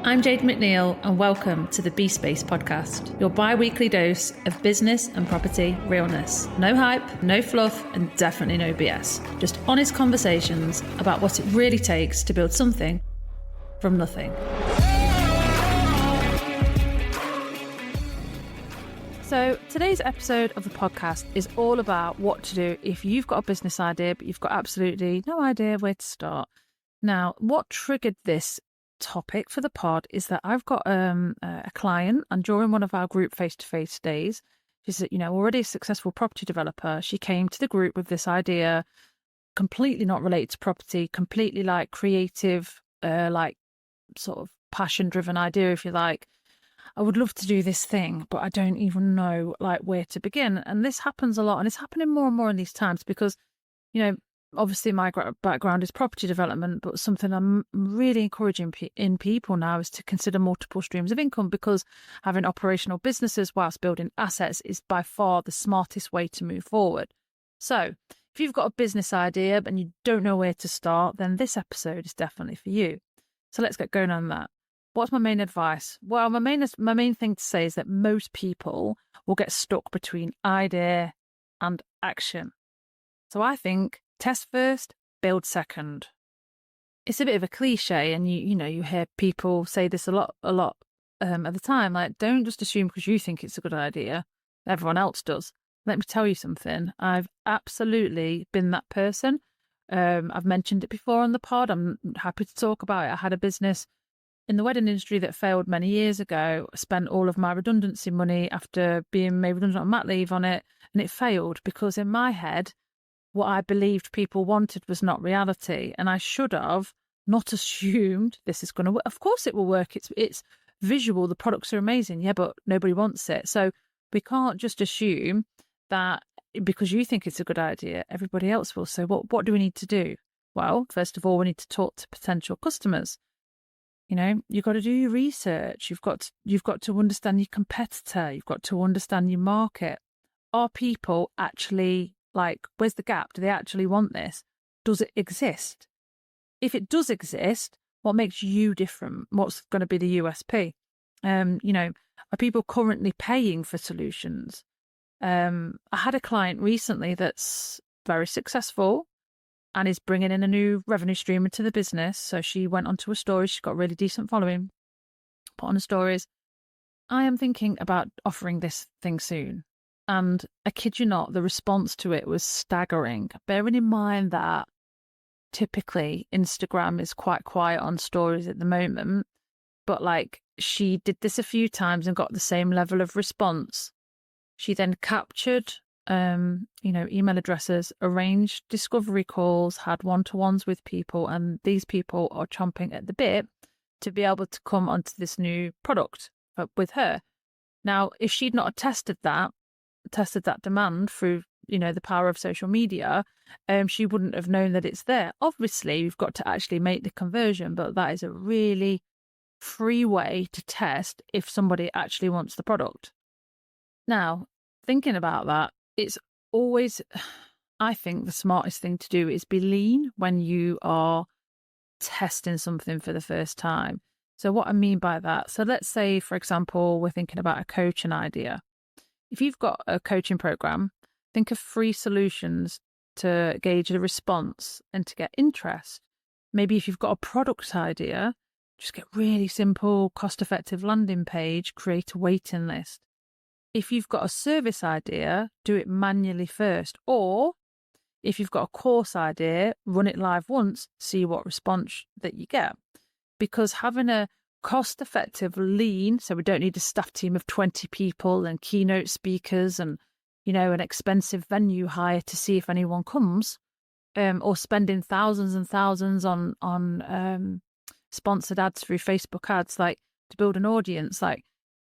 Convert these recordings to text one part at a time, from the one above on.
I'm Jade McNeil, and welcome to the B-Space podcast, your bi-weekly dose of business and property realness. No hype, no fluff, and definitely no BS. Just honest conversations about what it really takes to build something from nothing. So today's episode of the podcast is all about what to do if you've got a business idea, but you've got absolutely no idea where to start. Now, what triggered this topic for the pod is that I've got a client, and during one of our group face-to-face days, she's already a successful property developer. She came to the group with this idea, completely not related to property, completely like creative, like sort of passion-driven idea, if you like. I would love to do this thing, but I don't even know like where to begin. And this happens a lot, and it's happening more and more in these times because, obviously my background is property development, but something I'm really encouraging in people now is to consider multiple streams of income, because having operational businesses whilst building assets is by far the smartest way to move forward. So if you've got a business idea and you don't know where to start, then this episode is definitely for you. So let's get going on that. What's my main advice? Well, my main thing to say is that most people will get stuck between idea and action. So I think test first, build second. It's a bit of a cliche, and you hear people say this a lot at the time. Like, don't just assume because you think it's a good idea, everyone else does. Let me tell you something. I've absolutely been that person. I've mentioned it before on the pod. I'm happy to talk about it. I had a business in the wedding industry that failed many years ago. I spent all of my redundancy money after being made redundant on mat leave on it, and it failed because in my head, what I believed people wanted was not reality, and I should have not assumed this is going to work. Of course it will work. It's visual. The products are amazing. Yeah, but nobody wants it. So we can't just assume that because you think it's a good idea, everybody else will. So what do we need to do? Well, first of all, we need to talk to potential customers. You've got to do your research. You've got to understand your competitor. You've got to understand your market. Are people actually where's the gap? Do they actually want this? Does it exist? If it does exist, what makes you different? What's going to be the USP? Are people currently paying for solutions? I had a client recently that's very successful and is bringing in a new revenue stream into the business. So she went onto a story. She's got a really decent following. Put on the stories. I am thinking about offering this thing soon. And I kid you not, the response to it was staggering. Bearing in mind that typically Instagram is quite quiet on stories at the moment, but she did this a few times and got the same level of response. She then captured, email addresses, arranged discovery calls, had one-to-ones with people, and these people are chomping at the bit to be able to come onto this new product with her. Now, if she'd not tested that demand through, the power of social media, she wouldn't have known that it's there. Obviously, you've got to actually make the conversion, but that is a really free way to test if somebody actually wants the product. Now, thinking about that, it's always, I think the smartest thing to do is be lean when you are testing something for the first time. So what I mean by that, so let's say, for example, we're thinking about a coaching idea. If you've got a coaching program, think of free solutions to gauge the response and to get interest. Maybe if you've got a product idea, just get really simple, cost-effective landing page, create a waiting list. If you've got a service idea, do it manually first. Or if you've got a course idea, run it live once, see what response that you get. Because having a cost-effective, lean, so we don't need a staff team of 20 people and keynote speakers and, an expensive venue hire to see if anyone comes, or spending thousands and thousands on sponsored ads through Facebook ads, to build an audience.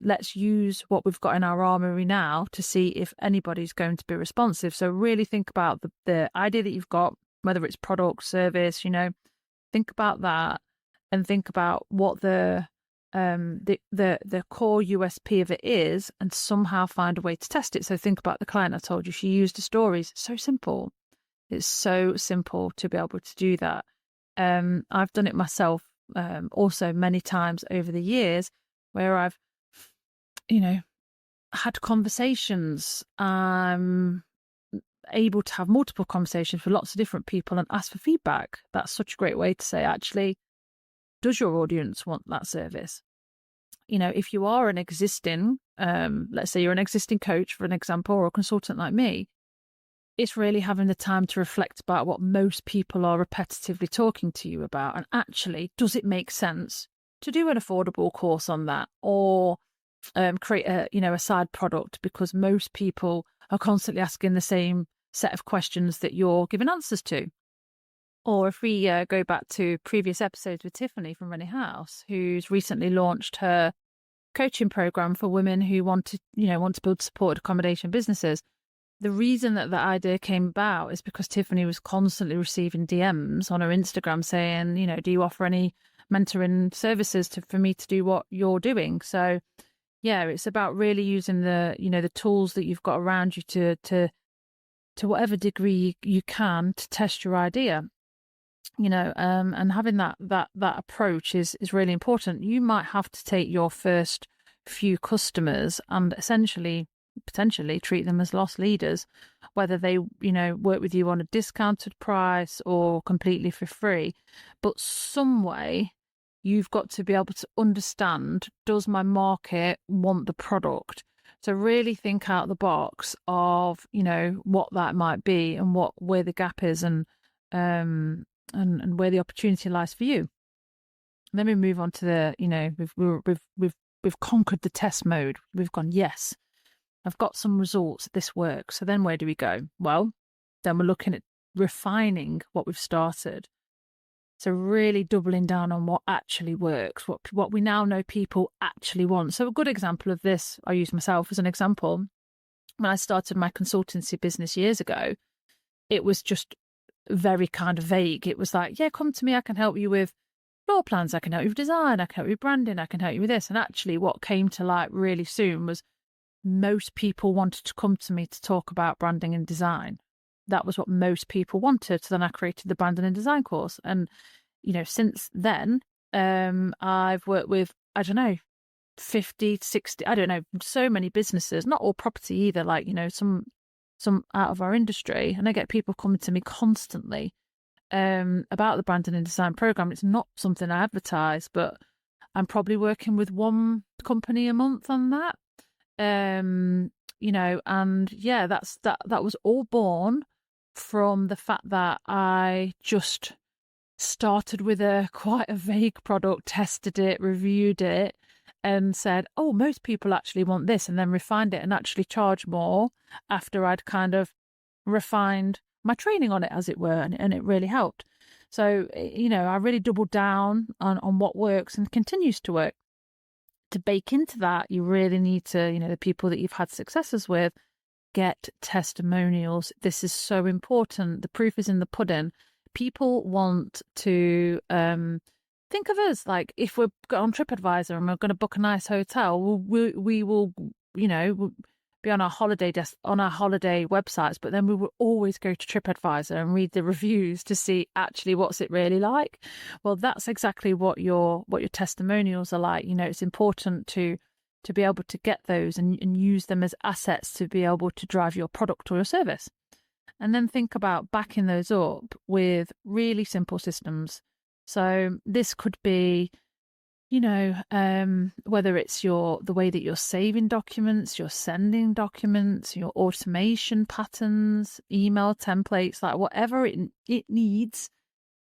Let's use what we've got in our armory now to see if anybody's going to be responsive. So really think about the idea that you've got, whether it's product, service, think about that and think about what the core USP of it is, and somehow find a way to test it. So think about the client I told you, she used the stories. So simple. It's so simple to be able to do that. I've done it myself also many times over the years where I've, had conversations, able to have multiple conversations with lots of different people and ask for feedback. That's such a great way to say, actually, does your audience want that service? If you are an existing, let's say you're an existing coach, for an example, or a consultant like me, it's really having the time to reflect about what most people are repetitively talking to you about. And actually, does it make sense to do an affordable course on that, or create a side product, because most people are constantly asking the same set of questions that you're giving answers to? Or if we go back to previous episodes with Tiffany from Running House, who's recently launched her coaching program for women who want to build supported accommodation businesses. The reason that idea came about is because Tiffany was constantly receiving DMs on her Instagram saying, do you offer any mentoring services for me to do what you're doing? So yeah, it's about really using the tools that you've got around you to whatever degree you can to test your idea, and having that approach is really important. You might have to take your first few customers and essentially potentially treat them as lost leaders, whether they work with you on a discounted price or completely for free. But some way you've got to be able to understand, does my market want the product? So really think out the box of what that might be and where the gap is, and where the opportunity lies for you. Then we move on to the we've conquered the test mode. We've gone, yes, I've got some results. This works. So then where do we go? Well, then we're looking at refining what we've started. So really doubling down on what actually works, what we now know people actually want. So a good example of this, I use myself as an example. When I started my consultancy business years ago, it was just very kind of vague. It was like, yeah, come to me, I can help you with floor plans, I can help you with design, I can help you with branding, I can help you with this. And actually what came to light really soon was most people wanted to come to me to talk about branding and design. That was what most people wanted. So then I created the branding and design course. And, since then, I've worked with, 50, 60, so many businesses, not all property either, like, some out of our industry. And I get people coming to me constantly about the branding and design program. It's not something I advertise, but I'm probably working with one company a month on that. And yeah, that was all born from the fact that I just started with quite a vague product, tested it, reviewed it, and said, oh, most people actually want this, and then refined it and actually charged more after I'd kind of refined my training on it, as it were, and it really helped. So, I really doubled down on what works and continues to work. To bake into that, you really need to, the people that you've had successes with, get testimonials. This is so important. The proof is in the pudding. People want to think of us like, if we're on TripAdvisor and we're going to book a nice hotel, we will, be on our holiday websites, but then we will always go to TripAdvisor and read the reviews to see actually what's it really like. Well, that's exactly what your testimonials are like. It's important to be able to get those and use them as assets to be able to drive your product or your service. And then think about backing those up with really simple systems. So this could be, whether it's the way that you're saving documents, you're sending documents, your automation patterns, email templates, like whatever it needs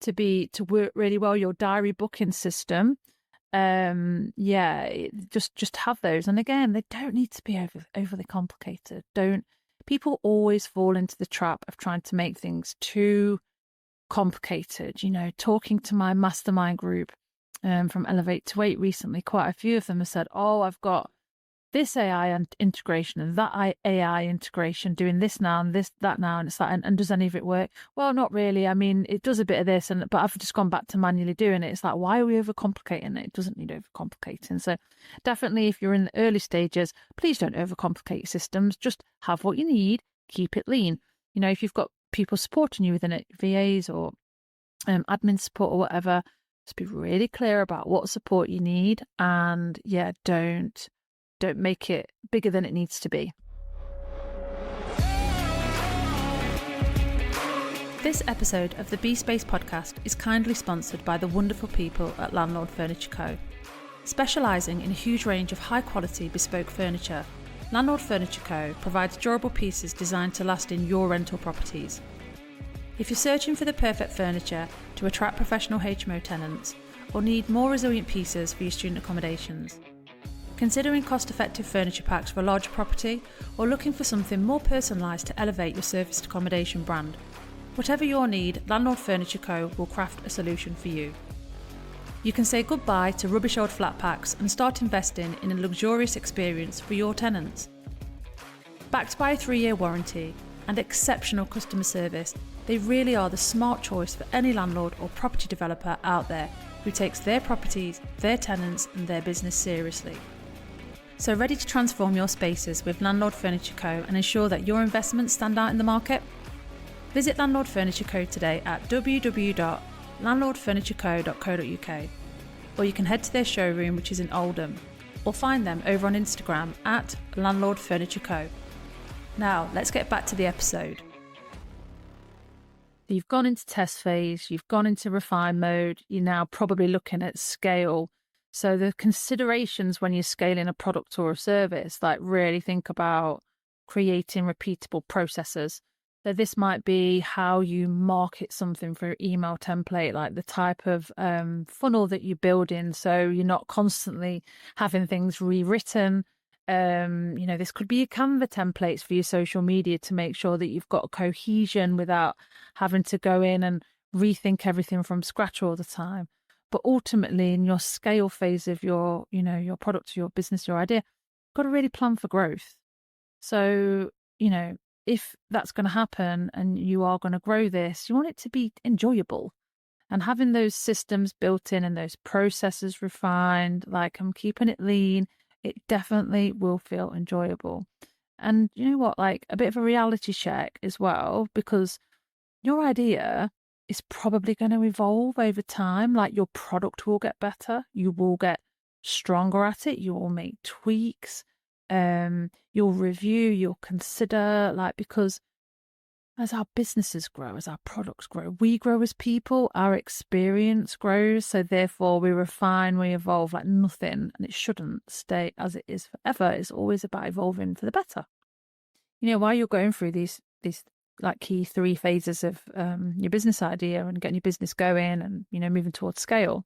to work really well, your diary booking system. Just have those. And again, they don't need to be overly complicated. People always fall into the trap of trying to make things too complicated. Talking to my mastermind group from Elevate to 8 recently, quite a few of them have said, oh, I've got this AI integration and that AI integration, doing this now and that now, and it's like, and does any of it work? Well, not really. I mean, it does a bit of this, but I've just gone back to manually doing it. It's like, why are we overcomplicating it? It doesn't need overcomplicating. So definitely, if you're in the early stages, please don't overcomplicate systems. Just have what you need, keep it lean. If you've got people supporting you within it, VAs or admin support or whatever, Just be really clear about what support you need, and don't make it bigger than it needs to be. This episode of the BSpace podcast is kindly sponsored by the wonderful people at Landlord Furniture Co. Specialising in a huge range of high-quality bespoke furniture, Landlord Furniture Co. provides durable pieces designed to last in your rental properties. If you're searching for the perfect furniture to attract professional HMO tenants or need more resilient pieces for your student accommodations, considering cost-effective furniture packs for a larger property, or looking for something more personalised to elevate your serviced accommodation brand, whatever your need, Landlord Furniture Co. will craft a solution for you. You can say goodbye to rubbish old flat packs and start investing in a luxurious experience for your tenants. Backed by a 3-year warranty and exceptional customer service, they really are the smart choice for any landlord or property developer out there who takes their properties, their tenants and their business seriously. So ready to transform your spaces with Landlord Furniture Co. and ensure that your investments stand out in the market? Visit Landlord Furniture Co. today at www.landlordfurnitureco.co.uk, or you can head to their showroom, which is in Oldham, or find them over on Instagram at Landlord Furniture Co. Now, let's get back to the episode. You've gone into test phase, you've gone into refine mode, you're now probably looking at scale. So the considerations when you're scaling a product or a service, like really think about creating repeatable processes. So this might be how you market something for your email template, like the type of funnel that you build in, so you're not constantly having things rewritten. This could be your Canva templates for your social media to make sure that you've got cohesion without having to go in and rethink everything from scratch all the time. But ultimately, in your scale phase of your product, your business, your idea, you've got to really plan for growth. So, if that's going to happen and you are going to grow this, you want it to be enjoyable. And having those systems built in and those processes refined, like I'm keeping it lean, it definitely will feel enjoyable. And you know what, like a bit of a reality check as well, because your idea is probably going to evolve over time. Like your product will get better, you will get stronger at it, you will make tweaks. You'll review, you'll consider, because as our businesses grow, as our products grow, we grow as people, our experience grows. So therefore we refine, we evolve like nothing, and it shouldn't stay as it is forever. It's always about evolving for the better. While you're going through these like key 3 phases of your business idea and getting your business going and, moving towards scale,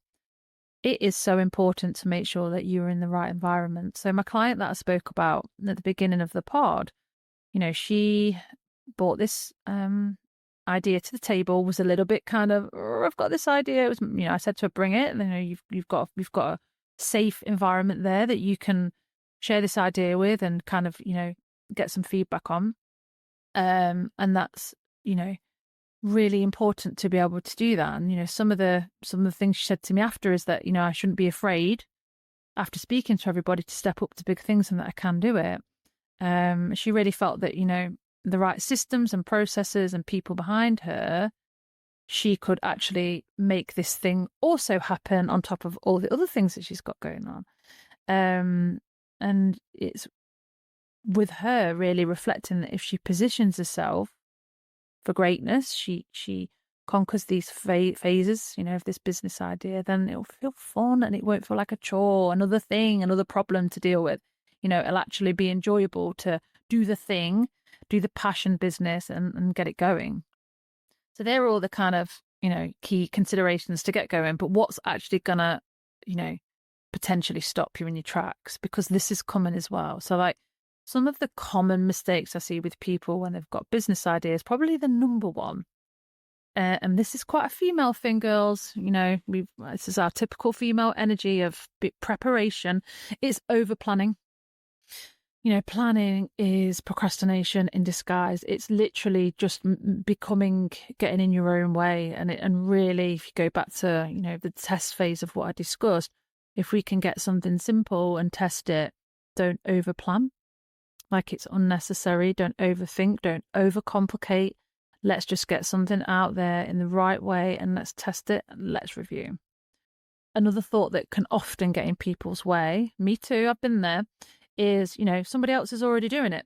it is so important to make sure that you're in the right environment. So my client that I spoke about at the beginning of the pod, she brought this idea to the table, was a little bit kind of, I've got this idea. It was, I said to her, bring it. And, we've got a safe environment there that you can share this idea with and kind of, get some feedback on. And that's, really important to be able to do that. And some of the things she said to me after is that I shouldn't be afraid after speaking to everybody to step up to big things and that I can do it. She really felt that the right systems and processes and people behind her, she could actually make this thing also happen on top of all the other things that she's got going on. And it's with her really reflecting that if she positions herself for greatness, she conquers these phases, of this business idea, then it'll feel fun and it won't feel like a chore, another thing, another problem to deal with. It'll actually be enjoyable to do the thing, do the passion business and get it going. So they're all the kind of, key considerations to get going. But what's actually gonna, potentially stop you in your tracks? Because this is coming as well. So like, some of the common mistakes I see with people when they've got business ideas, probably the number one, and this is quite a female thing, girls, this is our typical female energy of preparation, is over planning. Planning is procrastination in disguise. It's literally just getting in your own way. And really, if you go back to, the test phase of what I discussed, if we can get something simple and test it, don't over plan. Like it's unnecessary. Don't overthink. Don't overcomplicate. Let's just get something out there in the right way and let's test it and let's review. another thought that can often get in people's way, me too, I've been there, is, somebody else is already doing it.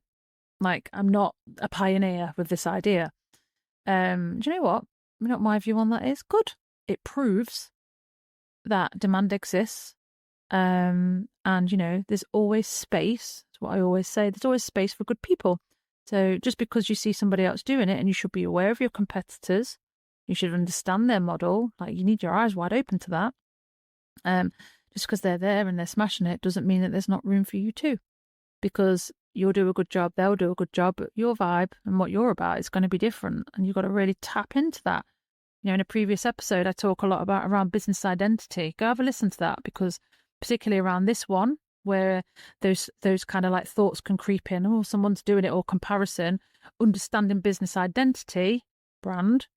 Like, I'm not a pioneer with this idea. Do you know what? You know what my view on that is? Good. It proves that demand exists. And, there's always space. That's what I always say. There's always space for good people. So just because you see somebody else doing it, and you should be aware of your competitors, you should understand their model. Like, you need your eyes wide open to that. Just because they're there and they're smashing it doesn't mean that there's not room for you too. Because you'll do a good job, they'll do a good job, but your vibe and what you're about is going to be different. And you've got to really tap into that. In a previous episode, I talk a lot about around business identity. Go have a listen to that, because particularly around this one, where those kind of like thoughts can creep in, oh, someone's doing it, or comparison, understanding business identity, brand,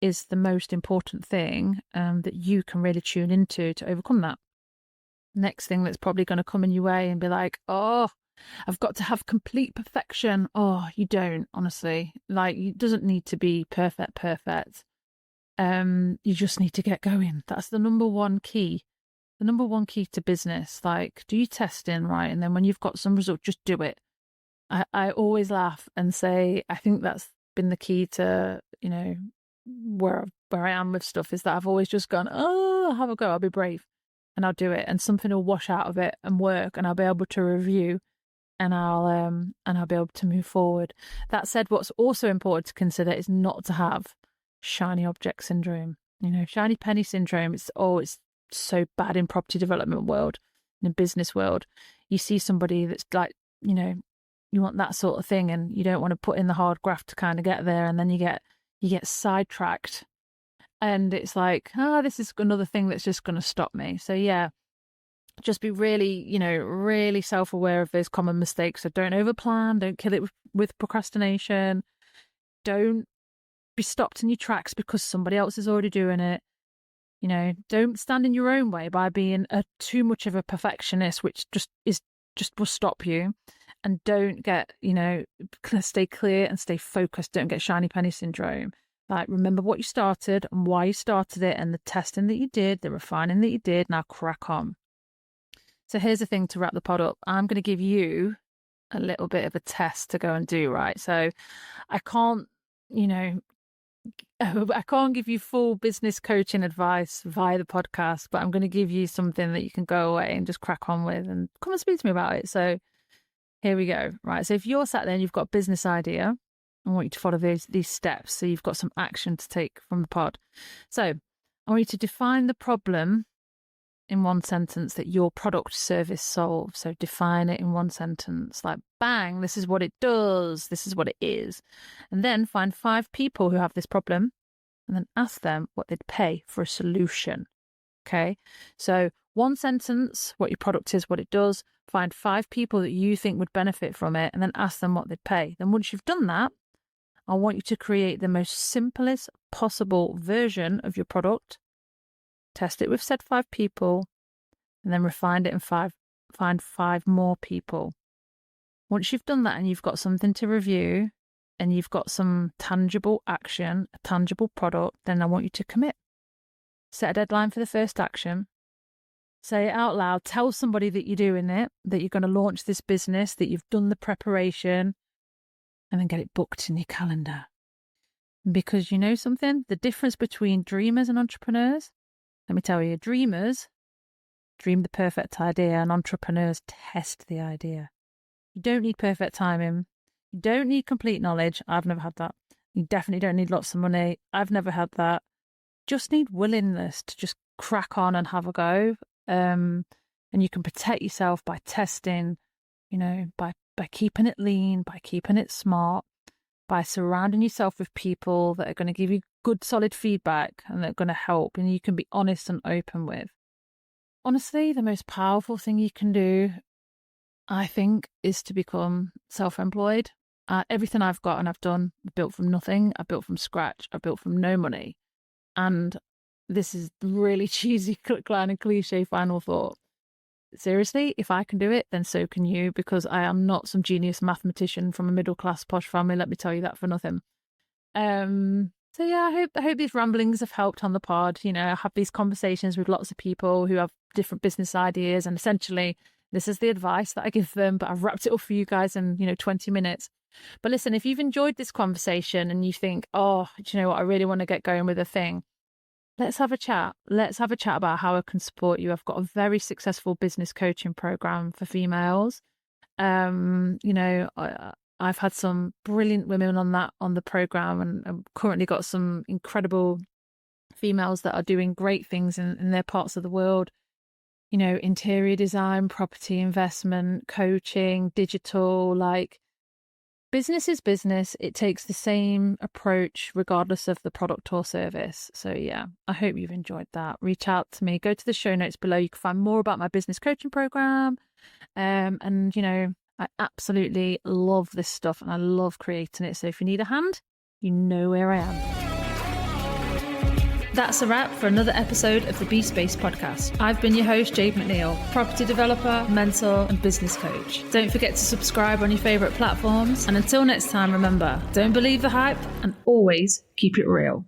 is the most important thing that you can really tune into to overcome that. Next thing that's probably going to come in your way and be like, oh, I've got to have complete perfection. Oh, you don't, honestly. Like, it doesn't need to be perfect. You just need to get going. That's the number one key. The number one key to business. Like, do your testing, right? And then when you've got some result, just do it. I always laugh and say, I think that's been the key to, where I am with stuff, is that I've always just gone, oh, I'll have a go. I'll be brave and I'll do it. And something will wash out of it and work, and I'll be able to review, and I'll be able to move forward. That said, what's also important to consider is not to have shiny object syndrome. Shiny penny syndrome. It's so bad in property development world, in the business world. You see somebody that's like, you want that sort of thing, and you don't want to put in the hard graft to kind of get there, and then you get sidetracked, and it's like, this is another thing that's just going to stop me. So yeah, just be really, really self-aware of those common mistakes. So don't overplan, don't kill it with procrastination, don't be stopped in your tracks because somebody else is already doing it. Don't stand in your own way by being too much of a perfectionist, which just will stop you. And don't get, stay clear and stay focused. Don't get shiny penny syndrome. Like, remember what you started and why you started it, and the testing that you did, the refining that you did. Now crack on. So here's the thing to wrap the pod up. I'm going to give you a little bit of a test to go and do, right? So I can't, I can't give you full business coaching advice via the podcast, but I'm going to give you something that you can go away and just crack on with and come and speak to me about it. So here we go. Right. So if you're sat there and you've got a business idea, I want you to follow these steps. So you've got some action to take from the pod. So I want you to define the problem in one sentence that your product service solves. So define it in one sentence, like, bang, this is what it does. This is what it is. And then find 5 people who have this problem, and then ask them what they'd pay for a solution. Okay. So one sentence, what your product is, what it does, find 5 people that you think would benefit from it, and then ask them what they'd pay. Then once you've done that, I want you to create the most simplest possible version of your product, test it with said 5 people, and then refine it and find 5 more people. Once you've done that and you've got something to review and you've got some tangible action, a tangible product, then I want you to commit. Set a deadline for the first action. Say it out loud. Tell somebody that you're doing it, that you're going to launch this business, that you've done the preparation, and then get it booked in your calendar. Because you know something? The difference between dreamers and entrepreneurs, let me tell you, dreamers dream the perfect idea and entrepreneurs test the idea. You don't need perfect timing. You don't need complete knowledge. I've never had that. You definitely don't need lots of money. I've never had that. Just need willingness to just crack on and have a go. And you can protect yourself by testing, by keeping it lean, by keeping it smart, by surrounding yourself with people that are going to give you good, solid feedback and that are going to help, and you can be honest and open with. Honestly, the most powerful thing you can do, I think, is to become self-employed. Everything I've got and I've done, I've built from nothing. I've built from scratch. I've built from no money. And this is really cheesy, kind of cliche final thought. Seriously, if I can do it, then so can you, because I am not some genius mathematician from a middle-class posh family. Let me tell you that for nothing. So yeah, I hope these ramblings have helped on the pod. You know, I have these conversations with lots of people who have different business ideas, and essentially this is the advice that I give them, but I've wrapped it up for you guys in, 20 minutes. But listen, if you've enjoyed this conversation and you think, oh, do you know what, I really want to get going with a thing, let's have a chat. Let's have a chat about how I can support you. I've got a very successful business coaching program for females. I've had some brilliant women on the program, and I've currently got some incredible females that are doing great things in their parts of the world. You know, interior design, property investment, coaching, digital, like business is business. It takes the same approach regardless of the product or service. So yeah, I hope you've enjoyed that. Reach out to me. Go to the show notes below. You can find more about my business coaching program. And, I absolutely love this stuff and I love creating it. So if you need a hand, you know where I am. That's a wrap for another episode of the BeSpace podcast. I've been your host, Jade McNeil, property developer, mentor, and business coach. Don't forget to subscribe on your favourite platforms. And until next time, remember, don't believe the hype and always keep it real.